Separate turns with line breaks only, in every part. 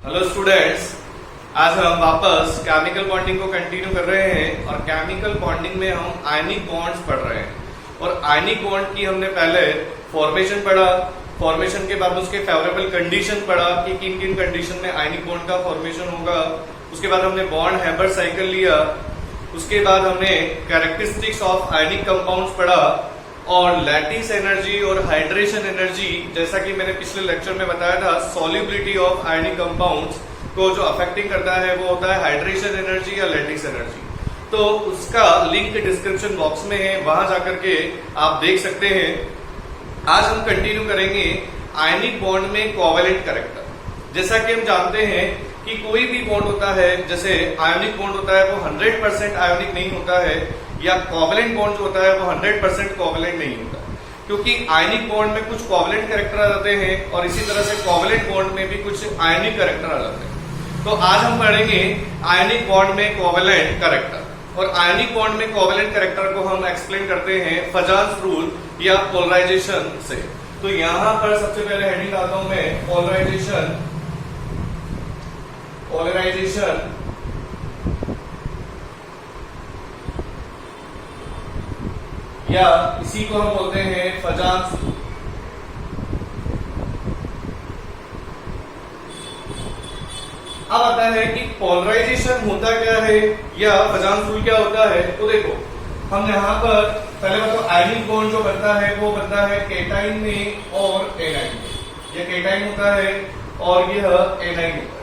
Hello students, आज हम वापस केमिकल बॉन्डिंग को कंटिन्यू कर रहे हैं और केमिकल बॉन्डिंग में हम आयनिक बॉन्ड्स पढ़ रहे हैं। और आयनिक बॉन्ड की हमने पहले फॉर्मेशन पढ़ा, फॉर्मेशन के बाद उसके फेवरेबल कंडीशन पढ़ा कि किन किन कंडीशन में आयनिक बॉन्ड का फॉर्मेशन होगा। उसके बाद हमने बॉन्ड हैबर साइकिल लिया, उसके बाद हमने कैरेक्टरिस्टिक्स ऑफ आयनिक कंपाउंड्स पढ़ा और लैटिस एनर्जी और हाइड्रेशन एनर्जी, जैसा कि मैंने पिछले लेक्चर में बताया था, सॉल्युबिलिटी ऑफ आयनिक कंपाउंड्स को जो अफेक्टिंग करता है वो होता है हाइड्रेशन एनर्जी या लैटिस एनर्जी। तो उसका लिंक डिस्क्रिप्शन बॉक्स में है, वहां जाकर के आप देख सकते हैं। आज हम कंटिन्यू करेंगे आयनिक बॉन्ड में कोवेलेंट कैरेक्टर। जैसा कि हम जानते हैं कि कोई भी बॉन्ड होता है, जैसे आयनिक बॉन्ड होता है वो 100% आयनिक नहीं होता है, या कोवेलेंट बॉन्ड जो होता है वो 100% कोवेलेंट नहीं होता, क्योंकि आयनिक बॉन्ड में कुछ कोवेलेंट कैरेक्टर आ जाते हैं और इसी तरह से कोवेलेंट बॉन्ड में भी कुछ आयनिक कैरेक्टर आ जाते हैं। तो आज हम पढ़ेंगे आयनिक बॉन्ड में कोवेलेंट कैरेक्टर। और आयनिक बॉन्ड में कोवेलेंट कैरेक्टर को हम एक्सप्लेन करते हैं फजाल्स रूल या पोलराइजेशन से। तो यहां पर सबसे पहले हेडिंग डालता हूं मैं, पोलराइजेशन या इसी को हम बोलते हैं फजाल्स रूल। अब आता है कि पोलराइजेशन होता क्या है या फजाल्स रूल क्या होता है। तो देखो, हम यहाँ पर पहले मतलब आयनिक बॉन्ड जो बनता है वो बनता है केटाइन में और एनाइन में। यह केटाइन होता है और यह एनाइन होता है।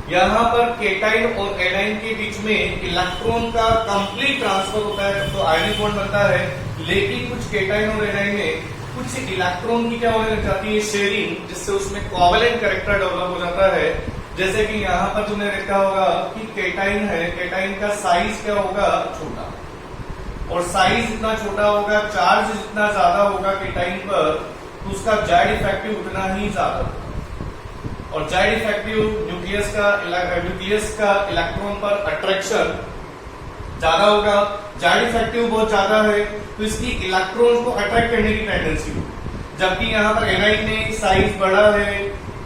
यहाँ पर केटाइन और एनाइन के बीच में इलेक्ट्रॉन का कंप्लीट ट्रांसफर होता है तो आयनिक बॉन्ड बनता है। लेकिन कुछ केटाइन और एनाइन में कुछ इलेक्ट्रॉन की क्या होने लग जाती है, शेयरिंग, जिससे उसमें कोवेलेंट कैरेक्टर डेवलप हो जाता है। जैसे कि यहाँ पर तुमने देखा होगा कि केटाइन है, केटाइन का साइज क्या होगा, छोटा, और साइज जितना छोटा होगा, चार्ज जितना ज्यादा होगा केटाइन पर, तो उसका जेड इफेक्टिव उतना ही ज्यादा होगा। और जेड इफेक्टिव न्यूक्लियस का इलेक्ट्रॉन पर अट्रैक्शन ज्यादा होगा। जेड इफेक्टिव बहुत ज्यादा है तो इसकी इलेक्ट्रॉन को अट्रैक्ट करने की टेंडेंसी होगी। जबकि यहाँ पर एनाइन में साइज बड़ा है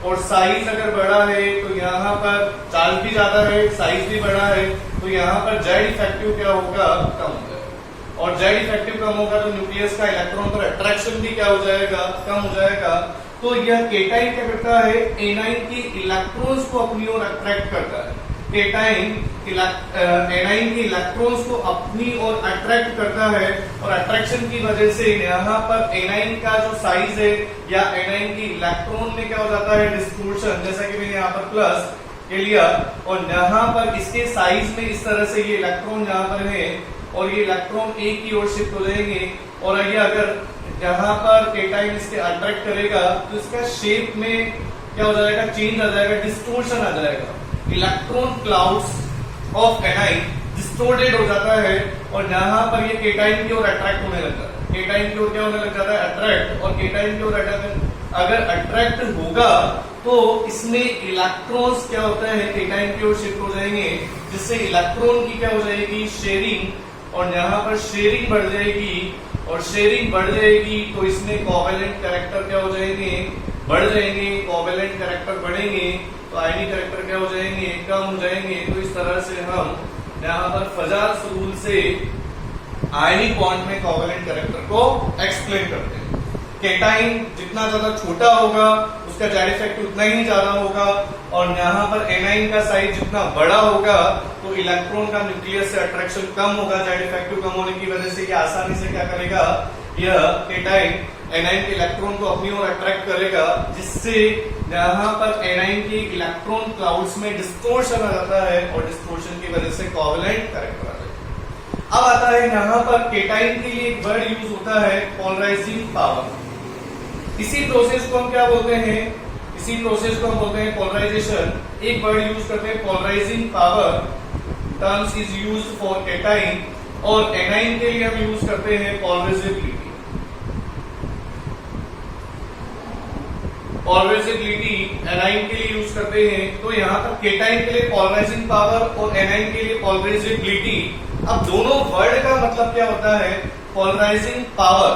और साइज अगर बड़ा है तो यहाँ पर चार्ज भी ज्यादा है, साइज भी बड़ा है, तो यहाँ पर जेड इफेक्टिव क्या होगा, कम हो जाएगा। और जेड इफेक्टिव कम होगा तो न्यूक्लियस का इलेक्ट्रॉन पर अट्रैक्शन भी क्या हो जाएगा, कम हो जाएगा। तो यह केटाइन क्या करता है, एनाइन की इलेक्ट्रॉन्स को अपनी ओर अट्रैक्ट करता है। केटाइन एनाइन के इलेक्ट्रॉन्स को अपनी ओर अट्रैक्ट करता है और अट्रैक्शन की वजह से यहाँ पर एनाइन का जो साइज है या एनाइन की इलेक्ट्रॉन में क्या हो जाता है, डिस्ट्रीब्यूशन। जैसा कि मैंने यहाँ पर प्लस के लिया और यहाँ पर इसके साइज में इस तरह से ये इलेक्ट्रॉन यहाँ पर है और ये इलेक्ट्रॉन एक की ओर शिफ्ट हो जाएंगे। और ये अगर यहाँ पर केटाइन इसके अट्रैक्ट करेगा तो इसका शेप में क्या हो जाएगा, चेंज आ जाएगा, डिस्टोर्शन आ जाएगा। Electron clouds of anion distorted हो जाता है और यहाँ पर ये केटाइन की ओर अट्रैक्ट होने लगता है। केटाइन की ओर क्या होने लग जाता है, अट्रैक्ट। और केटाइन की ओर अगर अट्रैक्ट होगा तो इसमें इलेक्ट्रॉन्स क्या होता है, केटाइन की ओर शिफ्ट हो जाएंगे, जिससे इलेक्ट्रॉन की क्या हो जाएगी, शेयरिंग। और यहाँ पर शेयरिंग बढ़ जाएगी और शेयरिंग बढ़ जाएगी तो इसमें कोवेलेंट कैरेक्टर क्या हो जाएंगे, बढ़ जाएंगे। कोवेलेंट कैरेक्टर बढ़ेंगे तो आयनिक कैरेक्टर क्या हो जाएंगे, कम हो जाएंगे। तो इस तरह से हम यहाँ पर फजाल्स रूल से आयनिक बॉन्ड में कोवेलेंट कैरेक्टर को एक्सप्लेन करते हैं। केटाइन जितना ज्यादा छोटा होगा उसका जेड इफेक्टिव उतना ही ज्यादा होगा और यहाँ पर एनाइन का साइज जितना बड़ा होगा तो इलेक्ट्रॉन का न्यूक्लियस से अट्रैक्शन कम होगा। जेड इफेक्टिव कम होने की वजह से ये आसानी से क्या करेगा, यह केटाइन एनाइन के इलेक्ट्रॉन को अपनी ओर अट्रैक्ट करेगा, जिससे यहाँ पर एनाइन के इलेक्ट्रॉन क्लाउड्स में डिस्टोर्शन आ जाता है और डिस्टोर्शन की वजह से कोवेलेंट कैरेक्टर आ जाता है। अब आता है यहाँ पर केटाइन के लिए एक वर्ड यूज होता है, पोलराइजिंग पावर। इसी प्रोसेस को हम क्या बोलते हैं, इसी प्रोसेस को हम बोलते हैं पोलराइजेशन। एक वर्ड यूज करते हैं polarising power, terms is used for cation. और एनाइन के लिए हम यूज करते हैं पोलराइजेबिलिटी। पोलराइजेबिलिटी एनाइन के लिए यूज करते हैं। तो यहाँ पर केटाइन के लिए पोलराइजिंग पावर और एनाइन के लिए पोलराइजेबिलिटी। अब दोनों वर्ड का मतलब क्या होता है, पोलराइजिंग पावर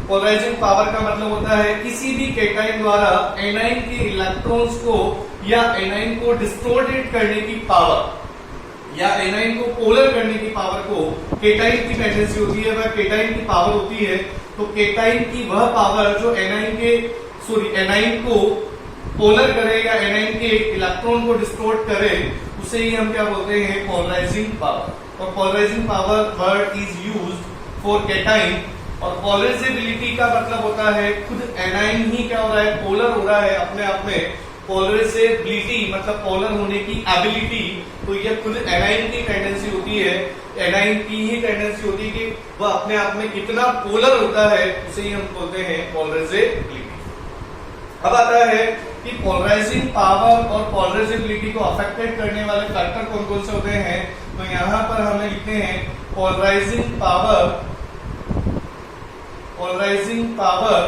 पोलराइजिंग पावर का मतलब होता है किसी भी केटाइन द्वारा एनाइन के इलेक्ट्रॉन्स को या एनाइन को डिस्टोर्टेड करने की पावर या एनाइन को पोलर करने की पावर को केटाइन की टेंडेंसी होती है, वह केटाइन की पावर होती है। तो केटाइन की वह पावर जो एनाइन को पोलर करे या एनाइन के इलेक्ट्रॉन को डिस्टोर्ट करे, उसे ही हम क्या बोलते हैं, पोलराइजिंग पावर। और polarising power word is used for cation. और पोलराइजेबिलिटी का मतलब होता है खुद एनाइन ही क्या हो रहा है, पोलर हो रहा है अपने आप में। पोलराइजेबिलिटी मतलब पोलर होने की एबिलिटी, तो यह खुद एनाइन की टेंडेंसी होती है, एनाइन की ही टेंडेंसी होती है कि वह अपने आप में कितना पोलर होता है, उसे ही हम बोलते हैं पोलराइजेबिलिटी। अब आता है कि पोलराइजिंग पावर और पोलराइजेबिलिटी को अफेक्टेड करने वाले फैक्टर कौन कौन से होते हैं। तो यहां पर हमें लिखते हैं पोलराइजिंग पावर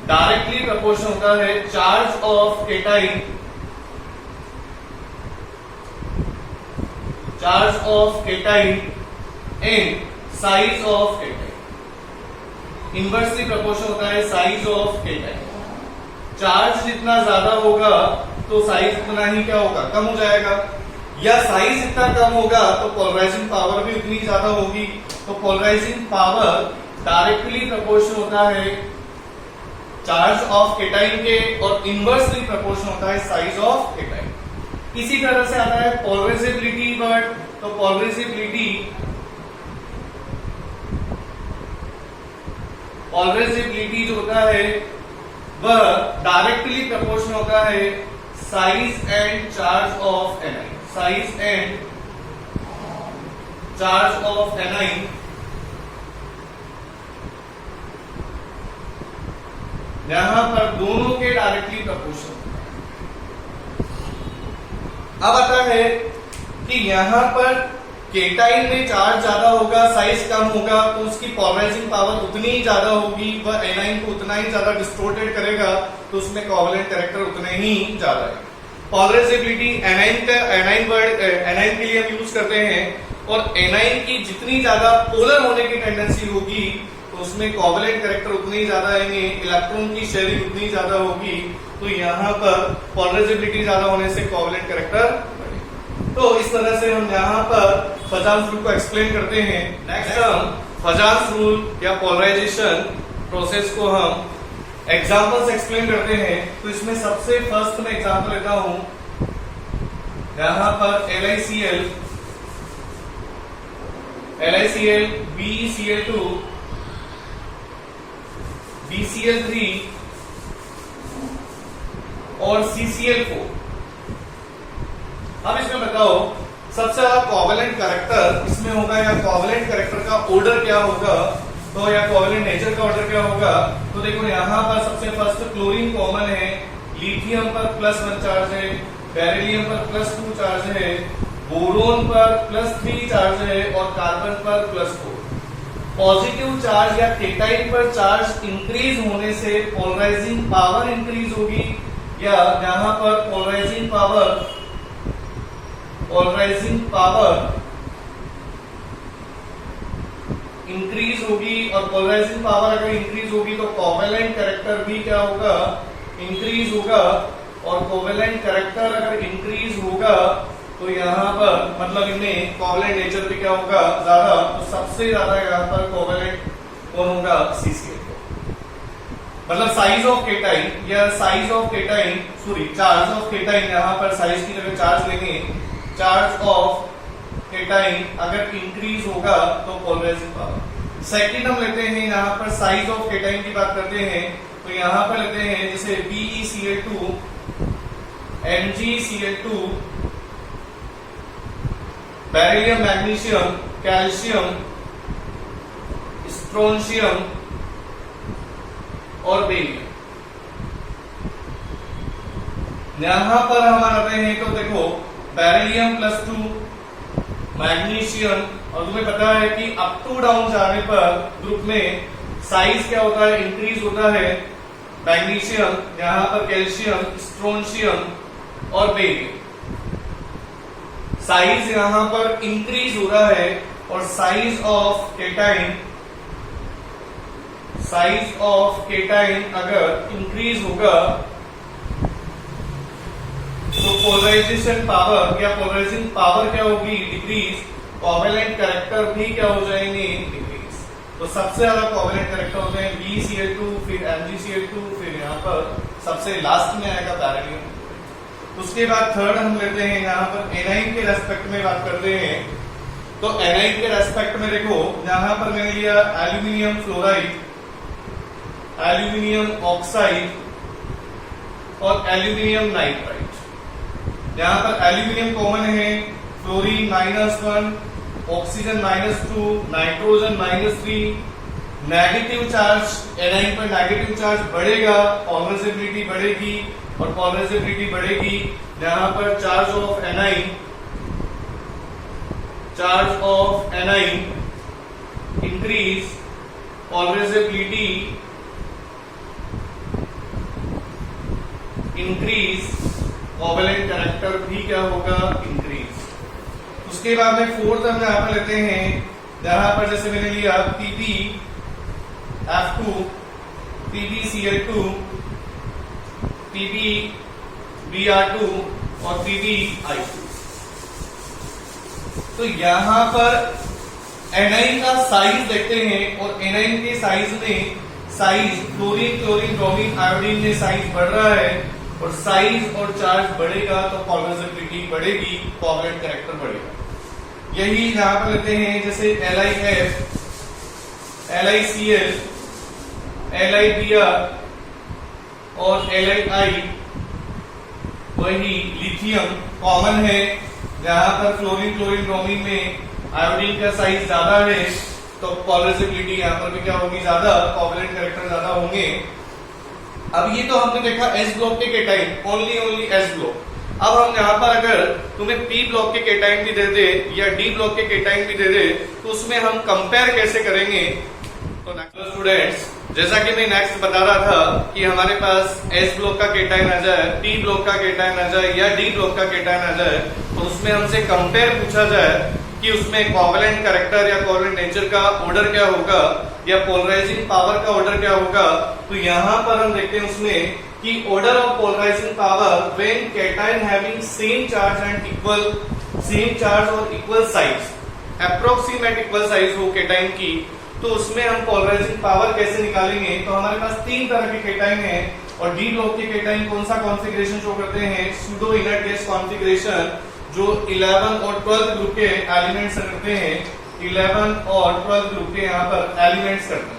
डायरेक्टली प्रोपोर्शनल होता है charge of cation and size of cation. Inversely proportional होता है साइज ऑफ केटाइन। चार्ज जितना ज्यादा होगा तो साइज उतना ही क्या होगा, कम हो जाएगा, या साइज जितना कम होगा तो पोलराइजिंग पावर भी उतनी ज्यादा होगी। तो पोलराइजिंग पावर डायरेक्टली प्रोपोर्शनल होता है चार्ज ऑफ केटाइन के और इनवर्सली प्रोपोर्शनल होता है साइज ऑफ केटाइन। इसी तरह से आता है पोलराइजेबिलिटी वर्ड। तो पोलराइजेबिलिटी जो होता है वह डायरेक्टली प्रोपोर्शनल होता है size and charge of A9. Size and charge of A9 यहां पर दोनों के डायरेक्टली प्रोपोर्शनल। अब आता है कि यहां पर केटाइन में चार्ज ज्यादा होगा, साइज कम होगा, तो उसकी पोलराइजिंग पावर उतनी ही ज्यादा होगी, वह एनाइन को उतना ही ज्यादा डिस्टोर्टेड करेगा, तो उसमें कोवेलेंट कैरेक्टर उतने ही ज्यादा है। पोलराइजेबिलिटी एनाइन के लिए हम यूज करते हैं, और एनाइन की जितनी ज्यादा पोलर होने की टेंडेंसी होगी तो उसमें कोवेलेंट कैरेक्टर उतने ही ज्यादा आएंगे, इलेक्ट्रॉन की शेयरिंग उतनी ज्यादा होगी। तो यहाँ पर पोलराइजेबिलिटी ज्यादा होने से कोवेलेंट कैरेक्टर बढ़ेगा। तो इस तरह से हम यहाँ पर फजान्स रूल को एक्सप्लेन करते हैं। नेक्स्ट हम फजान्स रूल या पोलराइजेशन प्रोसेस को हम एग्जांपल से एक्सप्लेन करते हैं। तो इसमें सबसे फर्स्ट में एग्जांपल लेता हूं, यहां पर LiCl BeCl2 BCl3 और CCl4। अब इसमें बताओ सबसे ज्यादा कोवेलेंट कैरेक्टर इसमें होगा, या कोवेलेंट कैरेक्टर का ऑर्डर क्या होगा, तो या कोवेलेंट नेचर का ऑर्डर क्या होगा। तो देखो यहाँ पर सबसे फर्स्ट क्लोरीन कॉमन है, लिथियम पर +1 चार्ज है, बेरिलियम पर +2 चार्ज है, बोरोन पर +3 चार्ज है और कार्बन पर +4। पॉजिटिव चार्ज या केटाइन पर चार्ज इंक्रीज होने से पोलराइजिंग पावर इंक्रीज होगी, या यहाँ पर पोलराइजिंग पावर इंक्रीज होगी। और पोलराइजिंग पावर अगर इंक्रीज होगी तो कोवेलेंट कैरेक्टर भी क्या होगा, इंक्रीज होगा। और कोवेलेंट कैरेक्टर अगर इंक्रीज होगा तो यहाँ पर मतलब इनमें कोवेलेंट नेचर भी क्या होगा, ज्यादा। तो सबसे ज्यादा यहाँ पर कोवेलेंट कौन होगा, CCl। मतलब साइज ऑफ केटाइन या चार्ज ऑफ केटाइन, यहाँ पर साइज की जगह चार्ज लेंगे। चार्ज ऑफ केटाइन अगर इंक्रीज होगा तो पोलराइजिंग पावर। सेकंड हम लेते हैं, यहाँ पर साइज ऑफ केटाइन की बात करते हैं। तो यहाँ पर लेते हैं जैसे BeCl2 MgCl2 beryllium, magnesium, calcium, strontium और बेरियम। यहां पर हम आते हैं तो देखो बेरिलियम +2, मैग्नीशियम, और तुम्हें पता है कि अप टू डाउन जाने पर ग्रुप में साइज क्या होता है, इंक्रीज होता है। मैग्नीशियम, यहां पर कैल्शियम, स्ट्रोंशियम और बेरियम। साइज यहां पर इंक्रीज हो रहा है और साइज ऑफ केटाइन अगर इंक्रीज होगा तो पोलराइजेशन पावर या पोलराइजिंग पावर क्या होगी, डिक्रीज। कोवेलेंट कैरेक्टर भी क्या हो जाएंगे, डिक्रीज। तो सबसे ज्यादा कोवेलेंट कैरेक्टर होते हैं BeCl2, फिर MgCl2, फिर यहाँ पर सबसे लास्ट में आएगा पैरेनियम। उसके बाद थर्ड हम लेते हैं यहाँ पर एनाइन के रेस्पेक्ट में बात करते हैं। तो एनाइन के रेस्पेक्ट में देखो, यहाँ पर मैंने लिया एल्यूमिनियम फ्लोराइड, एल्यूमिनियम ऑक्साइड और एल्यूमिनियम नाइट्राइड। यहाँ पर एल्यूमिनियम कॉमन है, fluorine -1, oxygen -2, nitrogen -3। Negative charge anion पर नेगेटिव चार्ज बढ़ेगा, पॉलराइजेबिलिटी बढ़ेगी और पॉलराइजेबिलिटी बढ़ेगी। यहाँ पर charge of anion increase, polarisability increase, covalent character भी क्या होगा, इंक्रीज। उसके बाद में फोर्थ हम यहाँ पर लेते हैं, जहां पर जैसे मैंने लिया PbF2, PbCl2, PbBr2 और PbI2। तो यहां पर एनाइन का साइज देखते हैं और एनाइन के साइज में फ्लोरीन, क्लोरीन, ब्रोमीन, आयोडीन में साइज बढ़ रहा है और साइज और चार्ज बढ़ेगा तो पॉलराइजेबिलिटी बढ़ेगी, कोवेलेंट कैरेक्टर बढ़ेगा। यही यहां पर लेते हैं जैसे LiF, LiCl, LiBr और Li। वही लिथियम कॉमन है, जहां पर फ्लोरीन, क्लोरीन, ब्रोमीन में आयोडीन का साइज ज्यादा है तो पॉलराइजेबिलिटी यहाँ पर भी क्या होगी, ज्यादा, कोवेलेंट कैरेक्टर ज्यादा होंगे। अब ये तो हमने देखा S ब्लॉक के केटाइन, ओनली S ब्लॉक। अब हम यहाँ पर अगर तुम्हें P ब्लॉक के केटाइन भी दे दे या D ब्लॉक के केटाइन भी दे दे तो उसमें हम कंपेयर कैसे करेंगे। तो नेक्स्ट स्टूडेंट्स, जैसा कि मैं नेक्स्ट बता रहा था कि हमारे पास S ब्लॉक का केटाइन आ जाए, P ब्लॉक का केटाइन आ जाए या D ब्लॉक का केटाइन आ जाए तो उसमें हमसे कंपेयर पूछा जाए कि उसमें कोवेलेंट कैरेक्टर या कोवेलेंट नेचर का ऑर्डर क्या होगा या पोलराइजिंग पावर का ऑर्डर क्या होगा। तो यहाँ पर हम देखते हैं उसमें कि order of polarising power when cation having same charge and equal size, approximate equal size हो कैटाइन की, तो उसमें हम पोलराइजिंग पावर कैसे निकालेंगे। तो हमारे पास तीन तरह के कैटाइन है और डी ब्लॉक के कैटाइन कौन सा कॉन्फ़िगरेशन शो करते हैं, सूडो इनर्ट गैस कॉन्फ़िगरेशन, जो 11 और 12 ग्रुप के एलिमेंट्स करते हैं, 11 और 12 ग्रुप के यहाँ पर एलिमेंट्स करते हैं,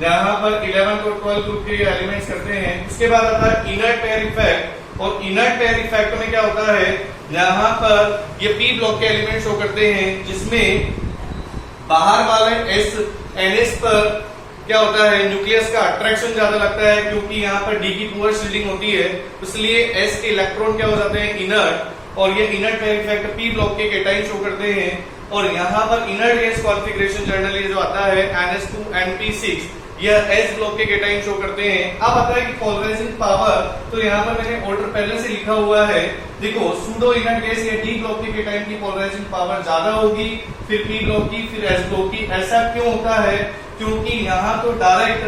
यहाँ पर 11 और 12 ग्रुप के एलिमेंट्स करते हैं। उसके बाद आता है इनर्ट पेयर इफेक्ट, और इनर्ट पेयर इफेक्ट में क्या होता है, यहाँ पर ये पी ब्लॉक के एलिमेंट शो करते हैं जिसमें बाहर वाले NS पर क्या होता है, न्यूक्लियस का अट्रैक्शन ज्यादा लगता है क्योंकि यहाँ पर डी की पुअर शील्डिंग होती है, इसलिए S के इलेक्ट्रॉन क्या हो जाते हैं, इनर्ट, और ये inert pair effect P block के केटाइन शो करते हैं। और यहाँ पर इनर्ट गैस कॉन्फ़िगरेशन जनरली जो आता है NH2NP6, यह S ब्लॉक के केटाइन शो करते हैं। अब आता है कि पोलराइजिंग पावर, तो यहाँ पर मैंने ऑर्डर पहले से लिखा हुआ है, देखो सूडो इनर्ट गैस या डी ब्लॉक के केटाइन की पोलराइजिंग पावर ज्यादा होगी, फिर पी ब्लॉक की, फिर S ब्लॉक की। ऐसा क्यों होता है, क्योंकि यहाँ तो डायरेक्ट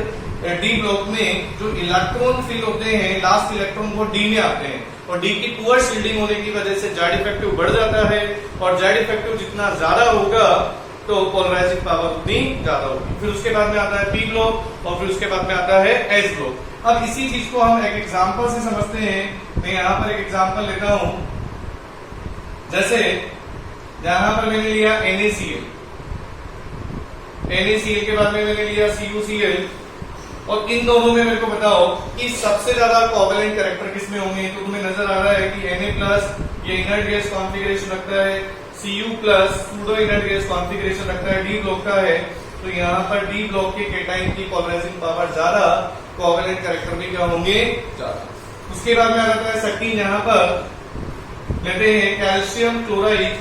डी ब्लॉक में जो इलेक्ट्रॉन फिल होते हैं, लास्ट इलेक्ट्रॉन वो डी में आते हैं, और डी की पुअर शील्डिंग होने की वजह से जेड इफेक्टिव बढ़ जाता है, और जेड इफेक्टिव जितना ज्यादा होगा तो पोलराइजिंग पावर उतनी ज्यादा होगी। फिर उसके बाद में आता है पी ब्लॉक और फिर उसके बाद में आता है एस ब्लॉक। अब इसी चीज को हम एक एग्जांपल से समझते हैं। मैं यहाँ पर एक एग्जांपल लेता हूं, जैसे यहां पर मैंने लिया NaCl, NaCl के बाद में मैंने लिया CuCl, और इन दोनों में मेरे को बताओ कि सबसे ज्यादा कोवेलेंट कैरेक्टर किसमें होंगे। तो तुम्हें नजर आ रहा है कि Na+ ये इनर्ट गैस कॉन्फ़िगरेशन रखता है, Cu+ pseudo inert gas configuration रखता है, डी ब्लॉक का है, तो यहाँ पर डी ब्लॉक के केटाइन की पोलराइजिंग पावर ज्यादा, कोवेलेंट कैरेक्टर भी क्या होंगे, ज्यादा। उसके बाद में आ जाता है सेकंड, यहाँ पर लेते हैं कैल्शियम क्लोराइड,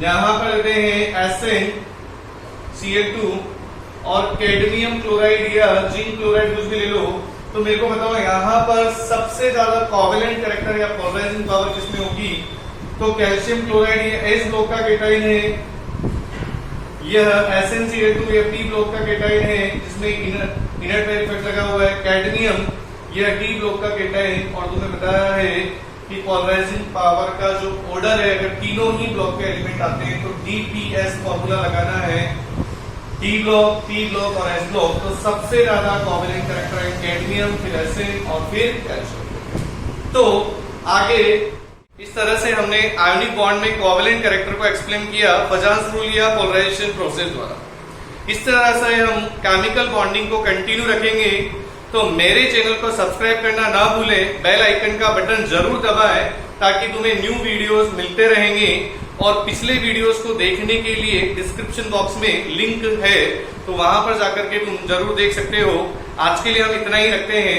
यहाँ पर लेते हैं SnCl2, और कैडमियम क्लोराइड या जिंक क्लोराइड कुछ भी ले लो। तो मेरे को बताओ यहाँ पर सबसे ज्यादा कोवेलेंट कैरेक्टर या पोलराइजिंग पावर किसमें होगी। तो कैल्शियम क्लोराइड ये एस ब्लॉक का केटाइन है, यह SnCl2 यह P ब्लॉक का केटाइन है जिसमें इनर्ट पेयर इफेक्ट लगा हुआ है। कैडमियम यह D ब्लॉक का केटाइन, और तुम्हें बताया है कि पोलराइजिंग पावर का जो ऑर्डर है, अगर तीनों ही ब्लॉक के एलिमेंट आते हैं तो DPS फॉर्मूला लगाना है, D ब्लॉक, P ब्लॉक और S ब्लॉक। तो सबसे ज्यादा कोवेलेंट कैरेक्टर है कैडमियम, फिर Sn और फिर कैल्शियम। तो आगे इस तरह से हमने आयोनिक बॉन्ड में कोवेलेंट कैरेक्टर को एक्सप्लेन किया फजान्स रूल या पोलराइजेशन प्रोसेस द्वारा। इस तरह से हम केमिकल बॉन्डिंग को कंटिन्यू रखेंगे। तो मेरे चैनल को सब्सक्राइब करना ना भूलें, बेल आइकन का बटन जरूर दबाएं ताकि तुम्हें न्यू वीडियोस मिलते रहेंगे। और पिछले वीडियोस को देखने के लिए डिस्क्रिप्शन बॉक्स में लिंक है, तो वहां पर जाकर के तुम जरूर देख सकते हो। आज के लिए हम इतना ही रखते हैं।